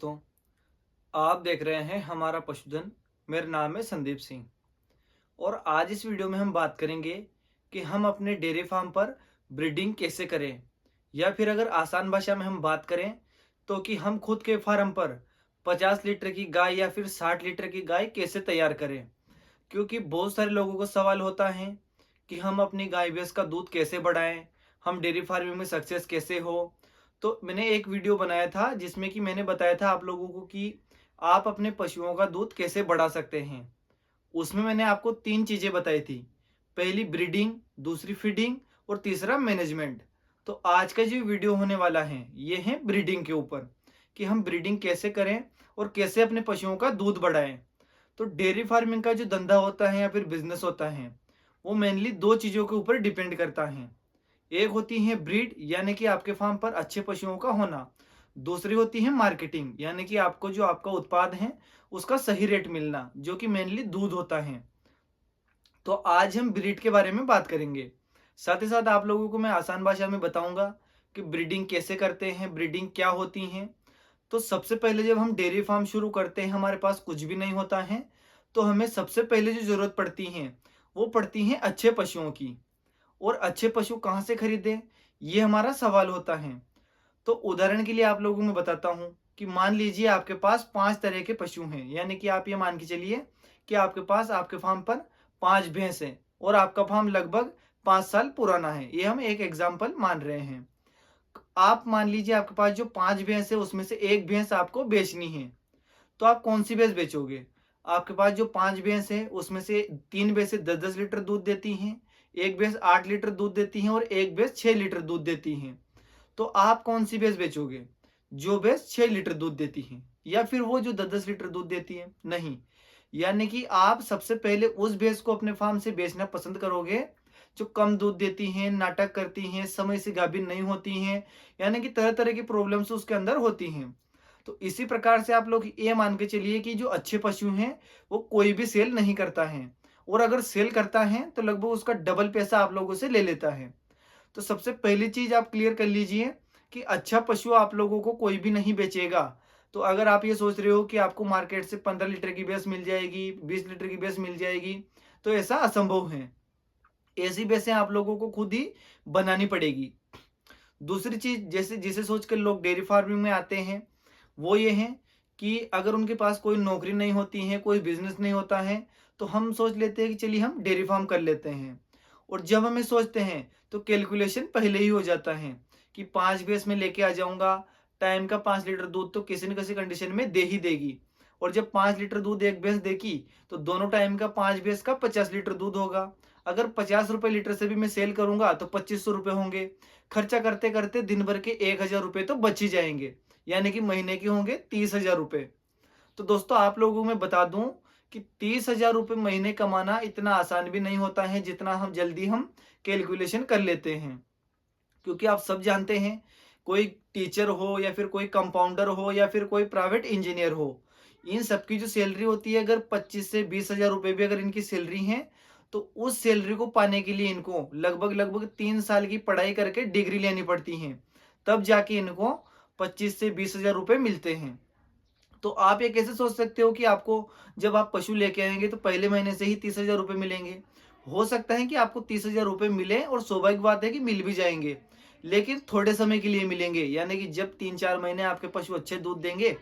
दोस्तों, आप देख रहे हैं हमारा पशुधन। मेरा नाम है संदीप सिंह और आज इस वीडियो में हम बात करेंगे कि हम अपने डेयरी फार्म पर ब्रीडिंग कैसे करें, या फिर अगर आसान भाषा में हम बात करें तो कि हम खुद के फार्म पर 50 लीटर की गाय या फिर 60 लीटर की गाय कैसे तैयार करें। क्योंकि बहुत सारे लोगों को सवाल होता है कि हम अपनी गाय भैंस का दूध कैसे बढ़ाएं, हम डेयरी फार्मिंग में सक्सेस कैसे हो। तो मैंने एक वीडियो बनाया था जिसमें कि मैंने बताया था आप लोगों को कि आप अपने पशुओं का दूध कैसे बढ़ा सकते हैं। उसमें मैंने आपको 3 चीज़ें बताई थी। पहली ब्रीडिंग, दूसरी फीडिंग और तीसरा मैनेजमेंट। तो आज का जो वीडियो होने वाला है, ये है ब्रीडिंग के ऊपर कि हम ब्रीडिंग कैसे करें और कैसे अपने पशुओं का दूध बढ़ाएं। तो डेयरी फार्मिंग का जो धंधा होता है या फिर बिजनेस होता है, वो मेनली 2 चीज़ों के ऊपर डिपेंड करता है। एक होती है ब्रीड, यानी कि आपके फार्म पर अच्छे पशुओं का होना। दूसरी होती है मार्केटिंग, यानी कि आपको जो आपका उत्पाद है उसका सही रेट मिलना, जो कि मेनली दूध होता है। तो आज हम ब्रीड के बारे में बात करेंगे। साथ ही साथ आप लोगों को मैं आसान भाषा में बताऊंगा कि ब्रीडिंग कैसे करते हैं, ब्रीडिंग क्या होती है। तो सबसे पहले जब हम डेयरी फार्म शुरू करते हैं, हमारे पास कुछ भी नहीं होता है, तो हमें सबसे पहले जो जरूरत पड़ती है वो पड़ती है अच्छे पशुओं की। और अच्छे पशु कहाँ से खरीदें, ये हमारा सवाल होता है। तो उदाहरण के लिए आप लोगों को मैं बताता हूँ कि मान लीजिए आपके पास 5 तरह के पशु हैं, यानी कि आप ये मान के चलिए कि आपके पास आपके फार्म पर 5 भैंस हैं और आपका फार्म लगभग 5 साल पुराना है। ये हम एक एग्जाम्पल मान रहे हैं। आप मान लीजिए आपके पास जो 5 भैंस है उसमें से एक भैंस आपको बेचनी है, तो आप कौन सी भैंस बेचोगे? आपके पास जो 5 भैंस है उसमें से 3 भैंसें 10-10 लीटर दूध देती हैं, एक भैंस 8 लीटर दूध देती है और एक भैंस 6 लीटर दूध देती हैं। तो आप कौन सी भैंस बेचोगे? जो भैंस 6 लीटर दूध देती है, या फिर वो जो 10-10 लीटर दूध देती है? नहीं, यानी कि आप सबसे पहले उस भैंस को अपने फार्म से बेचना पसंद करोगे जो कम दूध देती हैं, नाटक करती हैं, समय से गाभिन नहीं होती हैं, यानी कि तरह तरह की प्रॉब्लम्स उसके अंदर होती हैं। तो इसी प्रकार से आप लोग ये मान के चलिए कि जो अच्छे पशु हैं वो कोई भी सेल नहीं करता है, और अगर सेल करता है तो लगभग उसका डबल पैसा आप लोगों से ले लेता है। तो सबसे पहली चीज आप क्लियर कर लीजिए कि अच्छा पशु आप लोगों को कोई भी नहीं बेचेगा। तो अगर आप ये सोच रहे हो कि आपको मार्केट से 15 लीटर की भैंस मिल जाएगी, 20 लीटर की भैंस मिल जाएगी, तो ऐसा असंभव है। ऐसी भैंसें आप लोगों को खुद ही बनानी पड़ेगी। दूसरी चीज जैसे जिसे सोचकर लोग डेयरी फार्मिंग में आते हैं, वो ये है कि अगर उनके पास कोई नौकरी नहीं होती है, कोई बिजनेस नहीं होता है, तो हम सोच लेते हैं कि चलिए हम डेयरी फार्म कर लेते हैं। और जब हमें सोचते हैं तो कैलकुलेशन पहले ही हो जाता है कि 5 भैंस में लेके आ जाऊंगा, टाइम का 5 लीटर दूध तो किसी न किसी कंडीशन में दे ही देगी। और जब 5 लीटर दूध एक भैंस देगी तो दोनों टाइम का 5 भैंस का 50 लीटर दूध होगा। अगर 50 रुपए लीटर से भी मैं सेल करूंगा तो 2500 रुपए होंगे। खर्चा करते करते दिन भर के 1000 रुपए तो बच ही जाएंगे, यानी कि महीने के होंगे 30,000 रुपए। तो दोस्तों आप लोगों को मैं बता दूं कि 30,000 रुपए महीने कमाना इतना आसान भी नहीं होता है जितना हम जल्दी हम कैलकुलेशन कर लेते हैं। क्योंकि आप सब जानते हैं, कोई टीचर हो या फिर कोई कंपाउंडर हो या फिर कोई प्राइवेट इंजीनियर हो, इन सबकी जो सैलरी होती है, अगर 25 से 20,000 रुपए भी अगर इनकी सैलरी है, तो उस सैलरी को पाने के लिए इनको लगभग लगभग 3 साल की पढ़ाई करके डिग्री लेनी पड़ती है, तब जाके इनको 25 से 20,000 रुपए मिलते हैं। तो आप ये कैसे सोच सकते हो कि आपको जब आप पशु लेके आएंगे तो पहले महीने से ही 30,000 रुपए मिलेंगे? हो सकता है कि आपको 30,000 रुपए मिले और सौभाग्य बात है कि मिल भी जाएंगे, लेकिन थोड़े समय के लिए मिलेंगे, यानी कि जब 3-4 महीने आपके पशु अच्छे दूध देंगे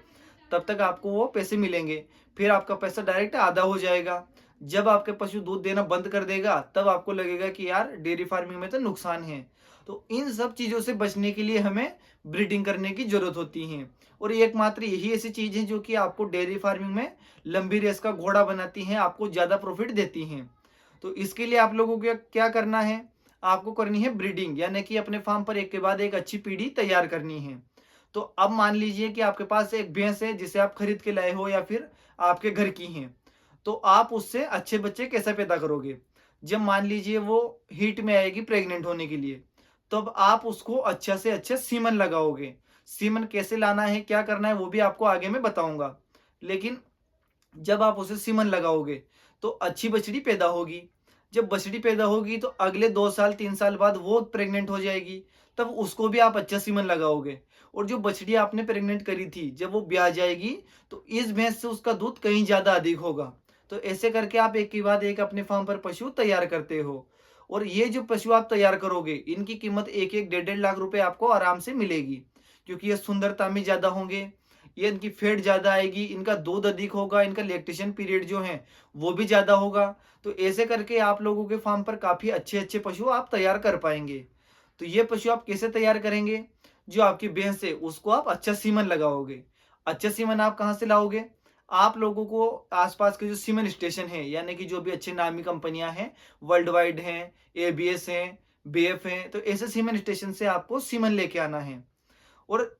तब तक आपको वो पैसे मिलेंगे। फिर आपका पैसा डायरेक्ट आधा हो जाएगा। जब आपके पशु दूध देना बंद कर देगा तब आपको लगेगा कि यार डेयरी फार्मिंग में तो नुकसान है। तो इन सब चीजों से बचने के लिए हमें ब्रीडिंग करने की जरूरत होती है। और एकमात्र यही ऐसी चीज है जो कि आपको डेयरी फार्मिंग में लंबी रेस का घोड़ा बनाती है, आपको ज्यादा प्रॉफिट देती हैं। तो इसके लिए आप लोगों को क्या करना है, आपको करनी है ब्रीडिंग, यानी कि अपने फार्म पर एक के बाद एक अच्छी पीढ़ी तैयार करनी है। तो अब मान लीजिए कि आपके पास एक भैंस है जिसे आप खरीद के लाए हो या फिर आपके घर की हैं, तो आप उससे अच्छे बच्चे कैसे पैदा करोगे? जब मान लीजिए वो हीट में आएगी प्रेग्नेंट होने के लिए, तब आप उसको अच्छा से अच्छा सीमन लगाओगे। सीमन कैसे लाना है, क्या करना है, वो भी आपको आगे मैं बताऊंगा। लेकिन जब आप उसे सीमन लगाओगे तो अच्छी बछड़ी पैदा होगी। जब बछड़ी पैदा होगी तो अगले 2 साल 3 साल बाद वो प्रेग्नेंट हो जाएगी, तब उसको भी आप अच्छा सीमन लगाओगे। और जो बछड़ी आपने प्रेग्नेंट करी थी, जब वो ब्याह जाएगी तो इस भैंस से उसका दूध कहीं ज़्यादा अधिक होगा। तो ऐसे करके आप एक के बाद एक अपने फार्म पर पशु तैयार करते हो। और ये जो पशु आप तैयार करोगे, इनकी कीमत 1-1 डेढ़-डेढ़ लाख रुपए आपको आराम से मिलेगी। क्योंकि ये सुंदरता में ज़्यादा होंगे, ये इनकी फैट ज़्यादा आएगी, इनका दूध अधिक होगा, इनका लैक्टेशन पीरियड जो है वो भी ज़्यादा होगा। तो ऐसे करके आप लोगों के फार्म पर काफ़ी अच्छे-अच्छे पशु आप तैयार कर पाएँगे। तो ये पशु आप कैसे तैयार करेंगे? जो आपकी भैंस है उसको आप अच्छा सीमन लगाओगे। अच्छा सीमन आप कहाँ से लाओगे? आप लोगों को आस-पास के जो सीमन स्टेशन हैं, यानी कि जो भी अच्छी नामी कंपनियाँ हैं, वर्ल्ड वाइड हैं, एबीएस हैं, बीएफ हैं, तो ऐसे सीमन स्टेशन से आपको सीमन लेके आना है। और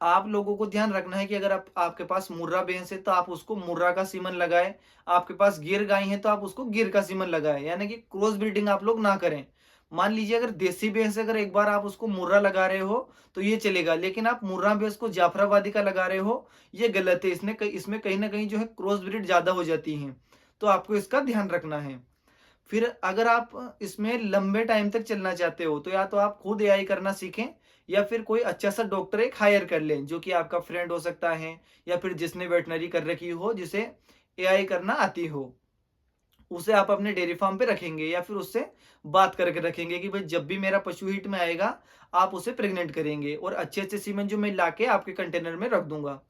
आप लोगों को ध्यान रखना है कि अगर आपके पास मुर्रा भैंस है तो आप उसको मुर्रा का सीमन लगाएं। आपके पास गिर गाय है तो आप उसको गिर का सीमन लगाएं, यानी कि क्रॉस ब्रीडिंग आप लोग ना करें। मान लीजिए अगर देसी भैंस अगर एक बार आप उसको मुर्रा लगा रहे हो तो ये चलेगा, लेकिन आप मुर्रा भैंस को जाफराबादी का लगा रहे हो, ये गलत है। इसमें कहीं ना कहीं जो है क्रॉस ब्रीड ज्यादा हो जाती है, तो आपको इसका ध्यान रखना है। फिर अगर आप इसमें लंबे टाइम तक चलना चाहते हो तो या तो आप खुद एआई करना सीखें, या फिर कोई अच्छा सा डॉक्टर एक हायर कर लें, जो कि आपका फ्रेंड हो सकता है, या फिर जिसने वेटनरी कर रखी हो, जिसे एआई करना आती हो। उसे आप अपने डेयरी फार्म पे रखेंगे, या फिर उससे बात करके रखेंगे कि भाई जब भी मेरा पशु हिट में आएगा आप उसे प्रेग्नेंट करेंगे, और अच्छे अच्छे सीमेंट जो मैं लाके आपके कंटेनर में रख दूंगा।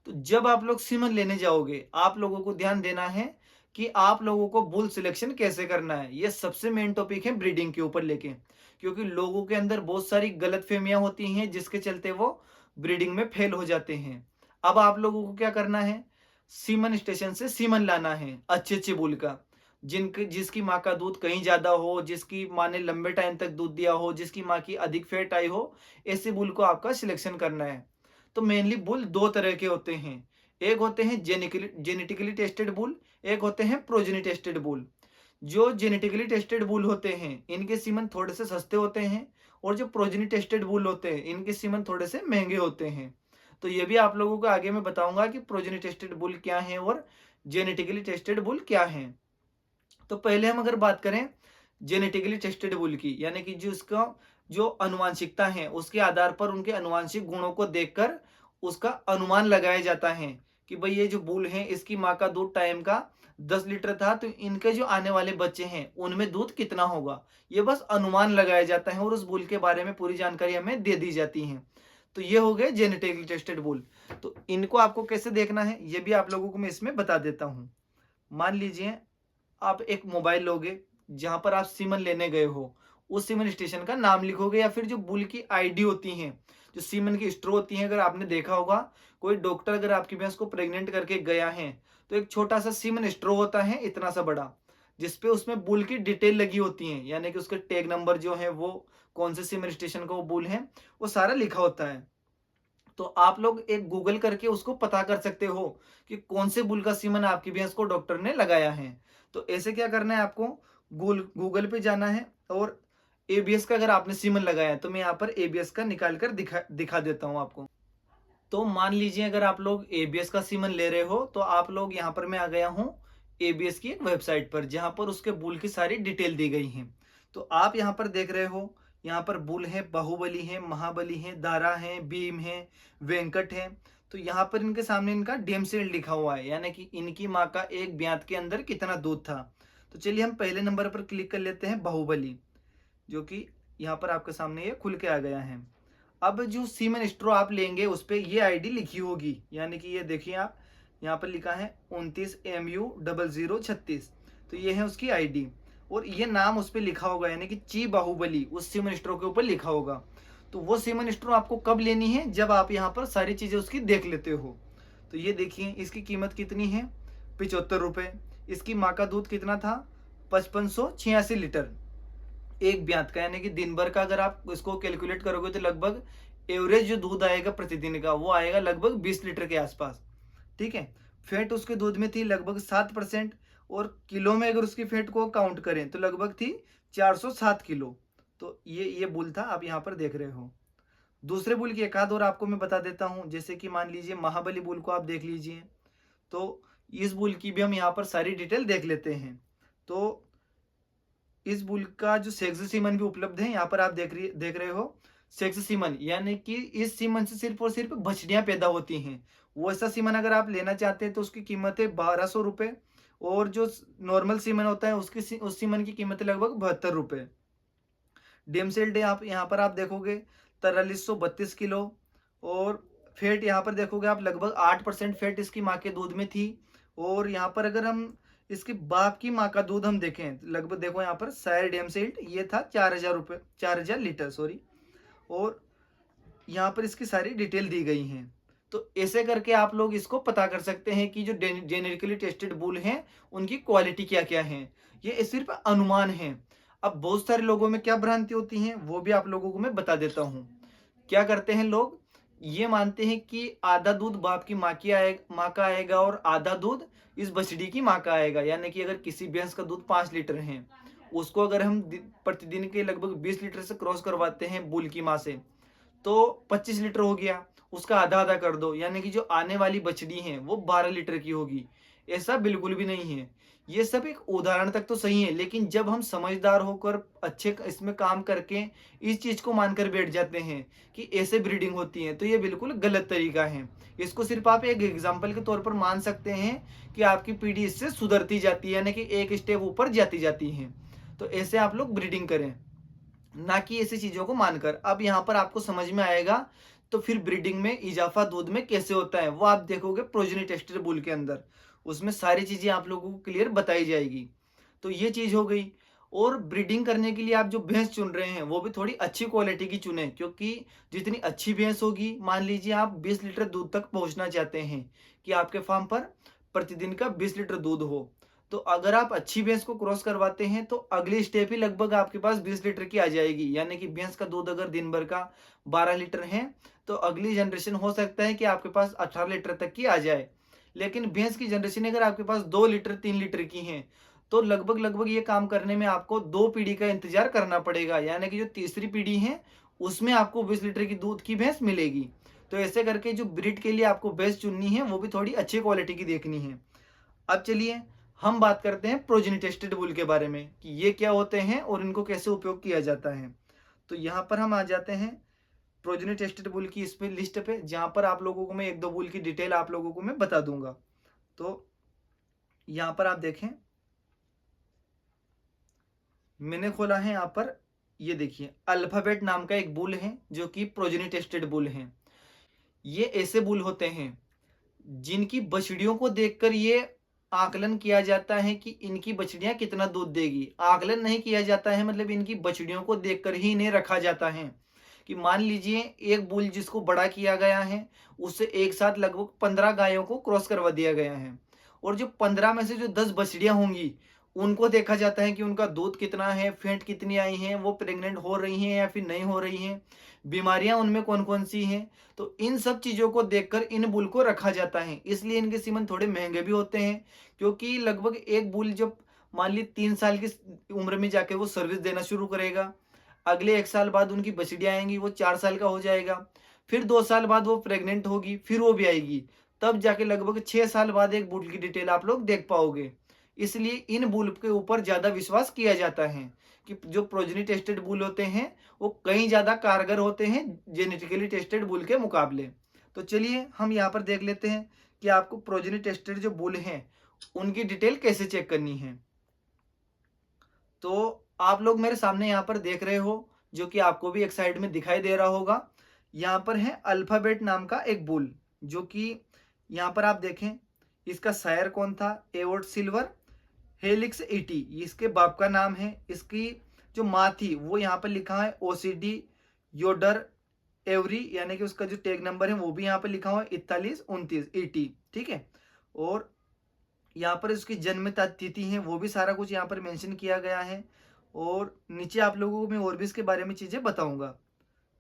तो जब आप लोग सीमन लेने जाओगे, आप लोगों को ध्यान देना है कि आप लोगों को बुल सिलेक्शन कैसे करना है। ये सबसे मेन टॉपिक है ब्रीडिंग के ऊपर लेके, क्योंकि लोगों के अंदर बहुत सारी गलत फहमियां होती हैं जिसके चलते वो ब्रीडिंग में फेल हो जाते हैं। अब आप लोगों को क्या करना है, सीमन स्टेशन से सीमन लाना है अच्छे अच्छे बुल का, जिनके जिसकी माँ का दूध कहीं ज्यादा हो, जिसकी माँ ने लंबे टाइम तक दूध दिया हो, जिसकी माँ की अधिक फैट आई हो, ऐसे बुल को आपका सिलेक्शन करना है। तो मेनली बुल दो तरह के होते हैं। एक होते हैं जेनेटिकली टेस्टेड बुल, एक होते हैं प्रोजेनी टेस्टेड बुल। जो जेनेटिकली टेस्टेड बुल होते हैं इनके सीमन थोड़े से सस्ते होते हैं, और जो प्रोजेनी टेस्टेड बुल होते हैं इनके सीमन थोड़े से महंगे होते हैं। तो ये भी आप लोगों को आगे मैं बताऊंगा कि प्रोजेनी टेस्टेड बुल क्या है और जेनेटिकली टेस्टेड बुल क्या है। तो पहले हम अगर बात करें जेनेटिकली टेस्टेड बुल की, यानी कि जो उसका जो अनुवांशिकता है उसके आधार पर उनके अनुवांशिक गुणों को देखकर उसका अनुमान लगाया जाता है कि भाई ये जो बुल है इसकी माँ का दूध टाइम का 10 लीटर था, तो इनके जो आने वाले बच्चे हैं उनमें दूध कितना होगा। ये बस अनुमान लगाया जाता है और उस बुल के बारे में पूरी जानकारी हमें दे दी जाती है। तो ये हो गए जेनेटिकली टेस्टेड बुल। तो इनको आपको कैसे देखना है ये भी आप लोगों को मैं इसमें बता देता हूँ। मान लीजिए आप एक मोबाइल लोगे, जहां पर आप सीमन लेने गए हो, उस सीमन स्टेशन का नाम लिखोगे, या फिर जो बुल की आईडी होती है, जो सीमन की स्ट्रो होती है, अगर आपने देखा होगा कोई डॉक्टर अगर आपकी भैंस को प्रेग्नेंट करके गया है तो एक छोटा सा सीमन स्ट्रो होता है इतना सा बड़ा, जिसपे उसमें बुल की डिटेल लगी होती है, यानी कि उसके टैग नंबर जो है वो कौन से सीमन स्टेशन का वो बुल है वो सारा लिखा होता है। तो आप लोग एक गूगल करके उसको पता कर सकते हो कि कौन से बुल का सीमन आपकी भैंस को डॉक्टर ने लगाया है। तो ऐसे क्या करना है, आपको गूगल पे जाना है, और एबीएस का अगर आपने सीमन लगाया है तो मैं यहाँ पर एबीएस का निकाल कर दिखा दिखा देता हूँ आपको। तो मान लीजिए अगर आप लोग एबीएस का सीमन ले रहे हो तो आप लोग यहाँ पर मैं आ गया हूँ एबीएस की एक वेबसाइट पर, जहाँ पर उसके बुल की सारी डिटेल दी गई है। तो आप यहाँ पर देख रहे हो, यहाँ पर बुल है, बाहुबली है, महाबली है, दारा है, भीम है, वेंकट है। तो यहाँ पर इनके सामने इनका डेम सेल लिखा हुआ है, यानी कि इनकी माँ का एक ब्यात के अंदर कितना दूध था। तो चलिए हम पहले नंबर पर क्लिक कर लेते हैं बाहुबली, जो कि यहाँ पर आपके सामने ये खुल के आ गया है। अब जो सीमन स्ट्रो आप लेंगे उस पर ये आईडी लिखी होगी, यानी कि ये देखिए आप यहाँ पर लिखा है 29MU0036। तो ये है उसकी आईडी, और ये नाम उस पर लिखा होगा, यानी कि ची बाहुबली उस सीमन स्ट्रो के ऊपर लिखा होगा। तो वो सीमन स्ट्रो आपको कब लेनी है, जब आप यहाँ पर सारी चीज़ें उसकी देख लेते हो। तो ये देखिए इसकी कीमत कितनी है, 75 रुपये। इसकी माँ का दूध कितना था, 5586 लीटर एक ब्यात का, यानी कि दिन भर का अगर आप इसको कैलकुलेट करोगे तो लगभग एवरेज जो दूध आएगा प्रतिदिन का वो आएगा लगभग 20 लीटर के आसपास। ठीक है। फैट उसके दूध में थी लगभग 7%, और किलो में अगर उसकी फैट को काउंट करें तो लगभग थी 407 किलो। तो ये बुल था, आप यहाँ पर देख रहे हो। दूसरे बुल की एक आध और आपको मैं बता देता हूँ, जैसे कि मान लीजिए महाबली बुल को आप देख लीजिए। तो इस बुल की भी हम यहाँ पर सारी डिटेल देख लेते हैं। तो इस बुल का जो सेक्स सीमन भी उपलब्ध है, यहाँ पर आप देख रहे हो सेक्स सीमन, यानी कि इस सीमन से सिर्फ और सिर्फ बछड़ियां पैदा होती हैं। वो ऐसा सीमन अगर आप लेना चाहते हैं तो उसकी कीमत है 1200 रुपये, और जो नॉर्मल सीमन होता है उस सीमन की कीमत है लगभग 72 रुपये। डेमसेल डे आप यहाँ पर आप देखोगे 4332 किलो, और फैट यहाँ पर देखोगे आप लगभग 8% फैट इसकी माँ के दूध में थी। और यहाँ पर अगर हम इसके बाप की माँ का दूध हम देखें, लगभग देखो यहाँ पर सायर डेमसेल्ट ये था 4000 रुपये, 4000 लीटर सॉरी। और यहाँ पर इसकी सारी डिटेल दी गई हैं। तो ऐसे करके आप लोग इसको पता कर सकते हैं कि जो जेनेटिकली टेस्टेड बुल हैं उनकी क्वालिटी क्या क्या है। ये सिर्फ अनुमान है। अब बहुत सारे लोगों में क्या भ्रांति होती है वो भी आप लोगों को मैं बता देता हूँ। क्या करते हैं लोग, ये मानते हैं कि आधा दूध बाप की माँ का आएगा और आधा दूध इस बछड़ी की माँ का आएगा। यानी कि अगर किसी भैंस का दूध 5 लीटर है, उसको अगर हम प्रतिदिन के लगभग 20 लीटर से क्रॉस करवाते हैं बुल की माँ से, तो 25 लीटर हो गया। उसका आधा आधा कर दो, यानी कि जो आने वाली बछड़ी है वो 12 लीटर की होगी। ऐसा बिल्कुल भी नहीं है। ये सब एक उदाहरण तक तो सही है, लेकिन जब हम समझदार होकर अच्छे इसमें काम करके इस चीज को मानकर बैठ जाते हैं कि ऐसे ब्रीडिंग होती है, तो ये बिल्कुल गलत तरीका है। इसको सिर्फ आप एक एग्जाम्पल के तौर पर मान सकते हैं कि आपकी पीढ़ी इससे सुधरती जाती है, यानी कि एक स्टेप ऊपर जाती जाती है। तो ऐसे आप लोग ब्रीडिंग करें, ना कि ऐसी चीजों को मानकर। अब यहाँ पर आपको समझ में आएगा तो फिर ब्रीडिंग में इजाफा दूध में कैसे होता है वो आप देखोगे प्रोजेनी टेस्टेड बुल के अंदर, उसमें सारी चीजें आप लोगों को क्लियर बताई जाएगी। तो ये चीज हो गई। और ब्रीडिंग करने के लिए आप जो भैंस चुन रहे हैं वो भी थोड़ी अच्छी क्वालिटी की चुने, क्योंकि जितनी अच्छी भैंस होगी, मान लीजिए आप 20 लीटर दूध तक पहुंचना चाहते हैं कि आपके फार्म पर प्रतिदिन का 20 लीटर दूध हो, तो अगर आप अच्छी भैंस को क्रॉस करवाते हैं तो अगली स्टेप ही लगभग आपके पास 20 लीटर की आ जाएगी। यानी कि भैंस का दूध अगर दिन भर का 12 लीटर है, तो अगली जनरेशन हो सकता है कि आपके पास 18 लीटर तक की आ जाए। लेकिन भैंस की जनरेशन अगर आपके पास 2 लीटर 3 लीटर की है, तो लगभग लगभग ये काम करने में आपको 2 पीढ़ी का इंतजार करना पड़ेगा। यानी कि जो तीसरी पीढ़ी है उसमें आपको 20 लीटर की दूध की भैंस मिलेगी। तो ऐसे करके जो ब्रीड के लिए आपको भैंस चुननी है वो भी थोड़ी अच्छी क्वालिटी की देखनी है। अब चलिए हम बात करते हैं प्रोजेनी टेस्टेड बुल के बारे में कि ये क्या होते हैं और इनको कैसे उपयोग किया जाता है। तो यहाँ पर हम आ जाते हैं प्रोजेनी टेस्टेड बुल की इस पे लिस्ट पे, जहाँ पर आप लोगों को मैं एक दो बुल की डिटेल आप लोगों को मैं बता दूंगा। तो यहाँ पर आप देखें, मैंने खोला है यहाँ पर, ये देखिए अल्फाबेट नाम का एक बुल है जो कि प्रोजेनी टेस्टेड बुल है। ये ऐसे बुल होते हैं जिनकी बछड़ियों को देखकर ये आकलन किया जाता है कि इनकी बछड़ियां कितना दूध देगी। आकलन नहीं किया जाता है, मतलब इनकी बछड़ियों को देखकर ही इन्हें रखा जाता है। कि मान लीजिए एक बुल जिसको बड़ा किया गया है, उससे एक साथ लगभग 15 गायों को क्रॉस करवा दिया गया है, और जो 15 में से जो 10 बछड़ियां होंगी उनको देखा जाता है कि उनका दूध कितना है, फैट कितनी आई है, वो प्रेग्नेंट हो रही हैं या फिर नहीं हो रही हैं, बीमारियां उनमें कौन कौन सी हैं। तो इन सब चीजों को देखकर इन बुल को रखा जाता है। इसलिए इनके सीमन थोड़े महंगे भी होते हैं, क्योंकि लगभग एक बुल जब मान ली 3 साल की उम्र में जाके वो सर्विस देना शुरू करेगा, अगले 1 साल बाद उनकी बछड़ियां आएंगी, वो 4 साल का हो जाएगा, फिर 2 साल बाद वो प्रेग्नेंट होगी, फिर वो भी आएगी, तब जाके लगभग 6 साल बाद एक बुल की डिटेल आप लोग देख पाओगे। इसलिए इन बुल के ऊपर ज्यादा विश्वास किया जाता है कि जो प्रोजेनी टेस्टेड बुल होते हैं वो कहीं ज्यादा कारगर होते हैं जेनेटिकली टेस्टेड बुल के मुकाबले। तो चलिए हम यहाँ पर देख लेते हैं कि आपको प्रोजेनी टेस्टेड जो बुल हैं उनकी डिटेल कैसे चेक करनी है। तो आप लोग मेरे सामने यहाँ पर देख रहे हो, जो कि आपको भी एक साइड में दिखाई दे रहा होगा, यहाँ पर है अल्फाबेट नाम का एक बुल, जो कि यहाँ पर आप देखें इसका सायर कौन था, एवोर्ड सिल्वर हेलिक्स ईटी, इसके बाप का नाम है। इसकी जो माँ थी वो यहाँ पर लिखा है ओसीडी योडर एवरी, यानी कि उसका जो टैग नंबर है वो भी यहाँ पर लिखा हुआ है 4129 ईटी, ठीक है। और यहाँ पर उसकी जन्म तिथि है वो भी सारा कुछ यहाँ पर मेंशन किया गया है, और नीचे आप लोगों को मैं और भी इसके बारे में चीजें बताऊंगा,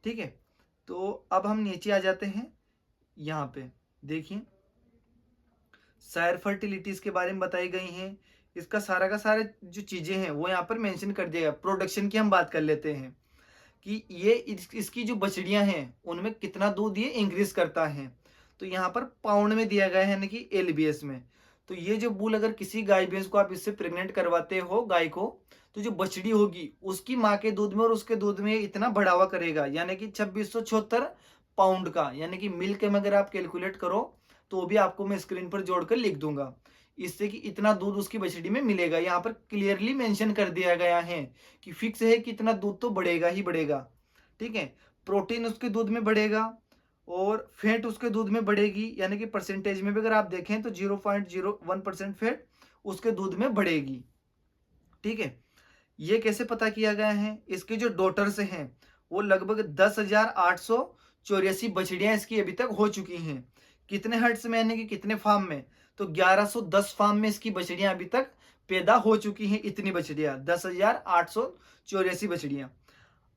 ठीक है। तो अब हम नीचे आ जाते हैं, यहाँ पे देखिए सायर फर्टिलिटीज के बारे में बताई गई हैं। इसका सारा का सारा जो चीजें हैं वो यहाँ पर मेंशन कर दिया गया। प्रोडक्शन की हम बात कर लेते हैं कि ये इसकी जो बछड़ियां हैं उनमें कितना दूध ये इंक्रीज करता है। तो यहाँ पर पाउंड में दिया गया है, यानी कि एलबीएस में। तो ये जो बुल अगर किसी गाय भैंस को आप इससे प्रेग्नेंट करवाते हो गाय को, तो जो बछड़ी होगी उसकी माँ के दूध में और उसके दूध में इतना बढ़ावा करेगा, यानी कि 2674 पाउंड का, यानी कि मिल्क में अगर आप कैलकुलेट करो तो वो भी आपको मैं स्क्रीन पर जोड़कर लिख दूंगा। इससे कि इतना दूध उसकी बछड़ी में मिलेगा, यहाँ पर क्लियरली मेंशन कर दिया गया है कि फिक्स है कि इतना दूध तो बढ़ेगा ही बढ़ेगा। ठीक है, प्रोटीन उसके दूध में बढ़ेगा और फैट उसके दूध में बढ़ेगी, यानी कि परसेंटेज में भी अगर आप देखें तो 0.01% फैट उसके दूध में बढ़ेगी। ठीक है, ये कैसे पता किया गया है? इसके जो डॉटर्स हैं वो लगभग 10,884 बछड़ियां इसकी अभी तक हो चुकी हैं। कितने हर्ट्स में, यानी कि कितने फार्म में? तो 1110 फार्म में इसकी बछड़ियां अभी तक पैदा हो चुकी हैं। इतनी बछड़ियां 10,884 बछड़ियां।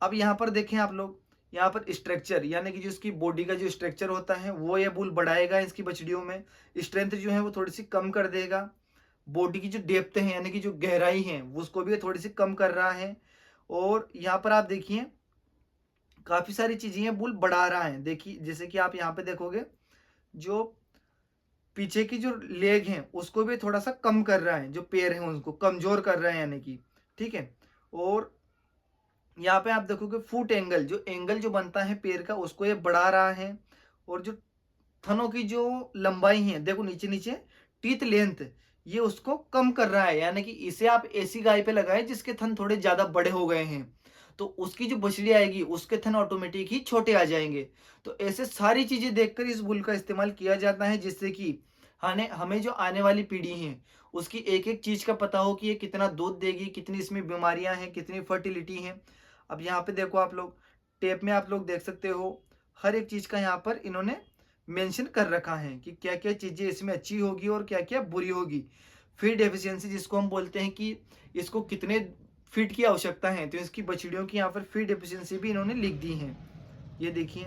अब यहाँ पर देखें आप लोग, यहाँ पर स्ट्रक्चर, यानी कि जो इसकी बॉडी का जो स्ट्रक्चर होता है वो ये बुल बढ़ाएगा इसकी बछड़ियों में। स्ट्रेंथ जो है वो थोड़ी सी कम कर देगा। बॉडी की जो डेप्थ है, यानी कि जो गहराई है, उसको भी थोड़ी सी कम कर रहा है। और यहाँ पर आप देखिए काफी सारी चीजें बुल बढ़ा रहा है। देखिए जैसे कि आप यहाँ पे देखोगे, जो पीछे की जो लेग है उसको भी थोड़ा सा कम कर रहा है, जो पैर है उनको कमजोर कर रहा है, यानी कि ठीक है। और यहाँ पे आप देखोगे फुट एंगल, जो एंगल जो बनता है पैर का, उसको ये बढ़ा रहा है। और जो थनों की जो लंबाई है, देखो नीचे नीचे टीथ लेंथ, ये उसको कम कर रहा है। यानी कि इसे आप ऐसी गाय पे लगाएं जिसके थन थोड़े ज्यादा बड़े हो गए हैं, तो उसकी जो बछड़ी आएगी उसके थन ऑटोमेटिक ही छोटे आ जाएंगे। तो ऐसे सारी चीजें देखकर इस बुल का इस्तेमाल किया जाता है, जिससे कि हमें जो आने वाली पीढ़ी है उसकी एक एक चीज का पता हो कि ये कितना दूध देगी, कितनी इसमें बीमारियां हैं, कितनी फर्टिलिटी है। अब यहाँ पे देखो आप लोग, टेप में आप लोग देख सकते हो हर एक चीज का यहाँ पर इन्होंने मेंशन कर रखा है कि क्या क्या चीजें इसमें अच्छी होगी और क्या क्या बुरी होगी। फीड एफिशिएंसी जिसको हम बोलते हैं कि इसको कितने फीड की आवश्यकता है, तो इसकी बछड़ियों की यहाँ पर फीड एफिशिएंसी भी इन्होंने लिख दी है। ये देखिए,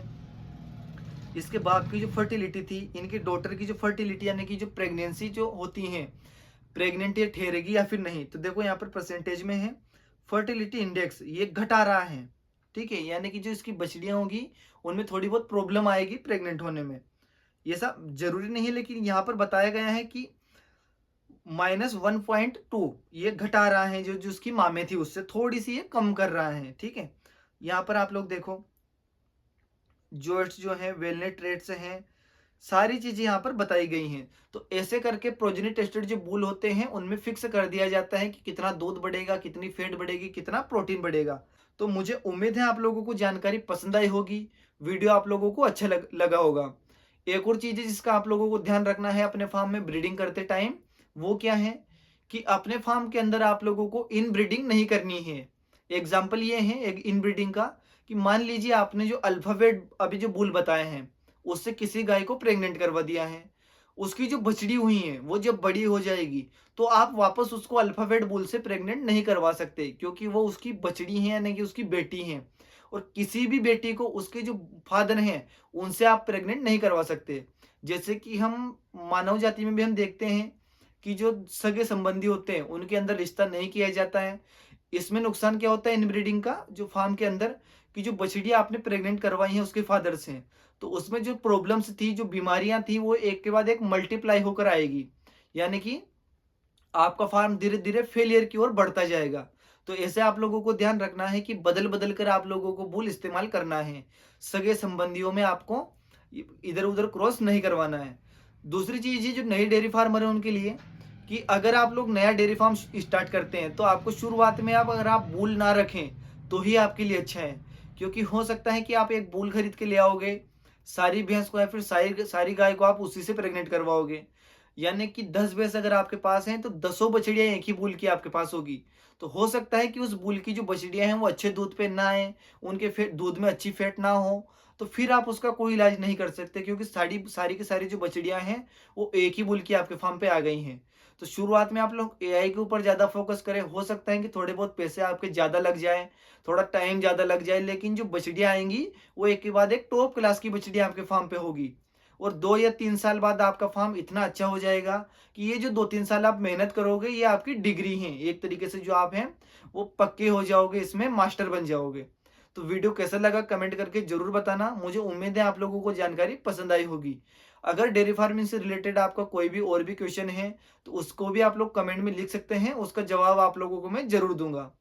इसके बाप की जो फर्टिलिटी थी, इनकी डॉटर की जो फर्टिलिटी, यानी कि जो प्रेगनेंसी जो होती है, प्रेग्नेंट ये ठहरेगी या फिर नहीं, तो देखो यहाँ पर परसेंटेज में है फर्टिलिटी इंडेक्स, ये घटा रहा है। ठीक है, यानी कि जो इसकी बछड़ियां होगी उनमें थोड़ी बहुत प्रॉब्लम आएगी प्रेग्नेंट होने में। ये सब जरूरी नहीं है, लेकिन यहाँ पर बताया गया है कि -1.2 ये घटा रहा है, जो जो उसकी माँ में थी उससे थोड़ी सी ये कम कर रहा है। ठीक है, यहाँ पर आप लोग देखो जोइट्स जो है, वेलनेट रेट्स हैं, सारी चीजें यहाँ पर बताई गई हैं। तो ऐसे करके प्रोजेनी टेस्टेड जो बुल होते हैं उनमें फिक्स कर दिया जाता है कि कितना दूध बढ़ेगा, कितनी फैट बढ़ेगी, कितना प्रोटीन बढ़ेगा। तो मुझे उम्मीद है आप लोगों को जानकारी पसंद आई होगी, वीडियो आप लोगों को अच्छा लगा होगा। एक और चीज है जिसका आप लोगों को ध्यान रखना है अपने फार्म में ब्रीडिंग करते टाइम, वो क्या है कि अपने फार्म के अंदर आप लोगों को इन ब्रीडिंग नहीं करनी है। एग्जाम्पल ये है एक इन ब्रीडिंग का, कि मान लीजिए आपने जो अल्फाबेट अभी जो बुल बताए हैं उससे किसी गाय को प्रेग्नेंट करवा दिया है, उसकी जो बछड़ी हुई है वो जब बड़ी हो जाएगी तो आप वापस उसको अल्फाबेट बुल से प्रेग्नेंट नहीं करवा सकते, क्योंकि वो उसकी बछड़ी है, यानी कि उसकी बेटी है। और किसी भी बेटी को उसके जो फादर हैं उनसे आप प्रेग्नेंट नहीं करवा सकते। जैसे कि हम मानव जाति में भी हम देखते हैं कि जो सगे संबंधी होते हैं उनके अंदर रिश्ता नहीं किया जाता है। इसमें नुकसान क्या होता है इनब्रीडिंग का, जो फार्म के अंदर की जो बछड़ियां आपने प्रेग्नेंट करवाई हैं उसके फादर से, तो उसमें जो प्रॉब्लम्स थी, जो बीमारियां थी, वो एक के बाद एक मल्टीप्लाई होकर आएगी, यानी कि आपका फार्म धीरे धीरे फेलियर की ओर बढ़ता जाएगा। तो ऐसे आप लोगों को ध्यान रखना है कि बदल बदल कर आप लोगों को बुल इस्तेमाल करना है। सगे संबंधियों में आपको इधर उधर क्रॉस नहीं करवाना है। दूसरी चीज है जो नए डेयरी फार्मर है उनके लिए, कि अगर आप लोग नया डेयरी फार्म स्टार्ट करते हैं तो आपको शुरुआत में आप अगर आप बुल ना रखें तो ही आपके लिए अच्छा है। क्योंकि हो सकता है कि आप एक बुल खरीद के ले आओगे, सारी भैंस को या फिर सारी सारी गाय को आप उसी से प्रेग्नेंट करवाओगे, यानी कि 10 भैंस अगर आपके पास हैं तो 10 बछड़ियां एक ही बुल की आपके पास होगी। तो हो सकता है कि उस बुल की जो बछड़ियां हैं वो अच्छे दूध पे ना आए, उनके दूध में अच्छी फैट ना हो, तो फिर आप उसका कोई इलाज नहीं कर सकते, क्योंकि सारी सारी की सारी जो बछड़ियां हैं वो एक ही बुल की आपके फार्म पे आ गई हैं। तो शुरुआत में आप लोग एआई के ऊपर ज्यादा फोकस करें। हो सकता है कि थोड़े बहुत पैसे आपके ज्यादा लग जाए, थोड़ा टाइम ज्यादा लग जाए, लेकिन जो बछड़ियां आएंगी वो एक के बाद एक टॉप क्लास की बछड़ियां आपके फार्म पे होगी। और 2 या 3 साल बाद आपका फार्म इतना अच्छा हो जाएगा कि ये जो 2-3 साल आप मेहनत करोगे ये आपकी डिग्री है, एक तरीके से जो आप हैं वो पक्के हो जाओगे, इसमें मास्टर बन जाओगे। तो वीडियो कैसा लगा कमेंट करके जरूर बताना। मुझे उम्मीद है आप लोगों को जानकारी पसंद आई होगी। अगर डेयरी फार्मिंग से रिलेटेड आपका कोई भी और भी क्वेश्चन है, तो उसको भी आप लोग कमेंट में लिख सकते हैं, उसका जवाब आप लोगों को मैं ज़रूर दूँगा।